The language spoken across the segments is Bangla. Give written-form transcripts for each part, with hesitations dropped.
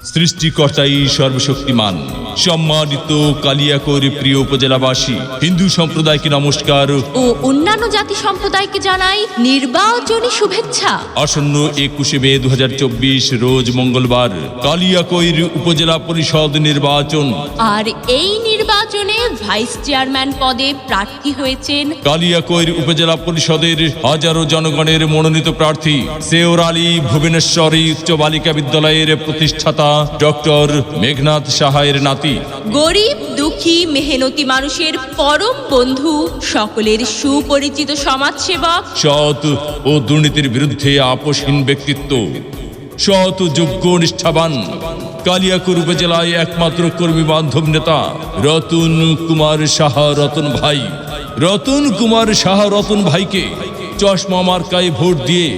সৃষ্টিকর্তাই সর্বশক্তিমান। সম্মানিত কালিয়াকৈর প্রিয় উপজেলাবাসী, হিন্দু সম্প্রদায়কে নমস্কার ও অন্যান্য জাতি সম্প্রদায়কে জানাই নির্বাচনী শুভেচ্ছা। আসন্ন 21শে মে 2024 রোজ মঙ্গলবার কালিয়াকৈর উপজেলা পরিষদ নির্বাচন। আর এই নির্বাচনে ভাইস চেয়ারম্যান পদে প্রার্থী হয়েছেন কালিয়াকৈর উপজেলা পরিষদের হাজারো জনগণের মনোনীত প্রার্থী সেওর আলী ভুবনেশ্বরী উচ্চ বালিকা বিদ্যালয়ের প্রতিষ্ঠাতা ডক্টর মেঘনাথ সাহায়ের নাতি। গরিব দুঃখী মেহনতি মানুষের পরম বন্ধু, সকলের সুপরিচিত সমাজসেবক, সৎ ও দুর্নীতির বিরুদ্ধে আপোষহীন ব্যক্তিত্ব, সৎ ও যোগ্য নিষ্ঠাবান কালিয়াকৈর উপজেলায় একমাত্র কর্মী বান্ধব নেতা রতন কুমার সাহা রতন ভাই। রতন কুমার সাহা রতন ভাইকে চশমা মার্কায় ভোট দিয়ে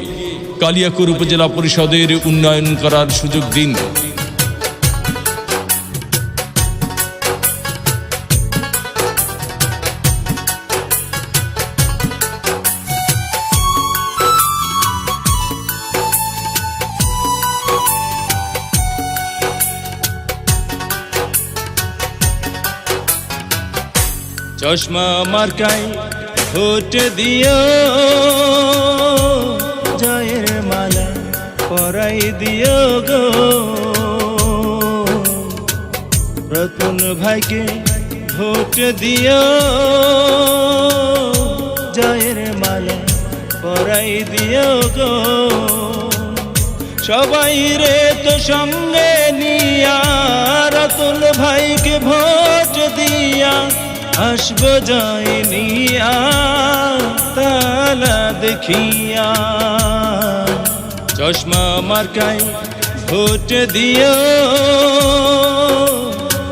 কালিয়াকৈর উপজেলা পরিষদের উন্নয়ন করার সুযোগ দিন। চশমা মার্কায় ভোট দিও, জয়ের মালা পরাই দিও গো। রতন ভাইকে ভোট দিও, জয়ের মালা পরাই দিও গো। সবাই রে তো সঙ্গে নিয়া রতন ভাইকে ভোট দিয়া আসব জয় নিয়া তালা দেখিয়া। চশমা মার্কায় ভোট দিও,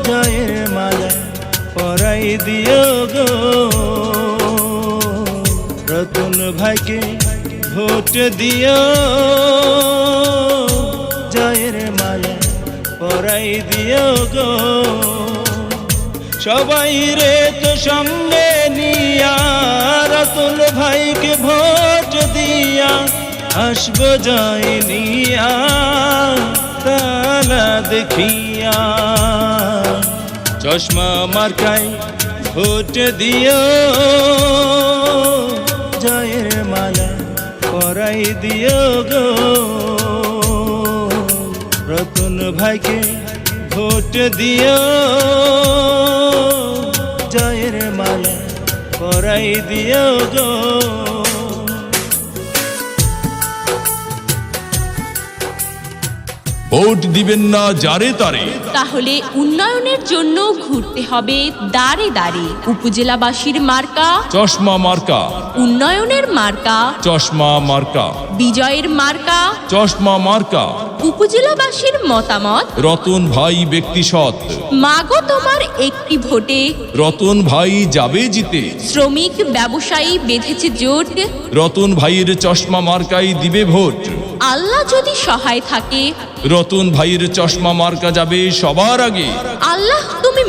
জয়ের মালা পরাই দিও গো। রতন ভাইকে ভোট দিও, জয়ের মালা পরাই দিও গো। সবাই রে তো সঙ্গে নিয়া রতন ভাইকে ভোট দিয়া আসব জয় নিয়া তালা দেখিয়া। চশমা মার্কায় ভোট দিও, জয়ের মালা পরাই দিও গো। রতন ভাইকে ভোট দিও, জয়ের মালা পরাই দিও গো। ভোট দিবেন না যারে তারে, তাহলে উন্নয়নের জন্য ঘুরতে হবে দাঁড়ে দাঁড়ে। উপজেলাবাসীর মার্কা চশমা মার্কা, উন্নয়নের মার্কা চশমা মার্কা, বিজয়ের মার্কা চশমা মার্কা। উপজেলাবাসীর মতামত রতন ভাই ব্যক্তি সৎ, মাগো তোমার একটি ভোটে রতন ভাই যাবে জিতে। শ্রমিক ব্যবসায়ী বেঁধেছে জোট, রতন ভাইয়ের চশমা মার্কাই দিবে ভোট। আল্লাহ যদি সহায় থাকে রতন ভাইয়ের চশমা মার্কা যাবে সবার আগে। আল্লাহ তুমি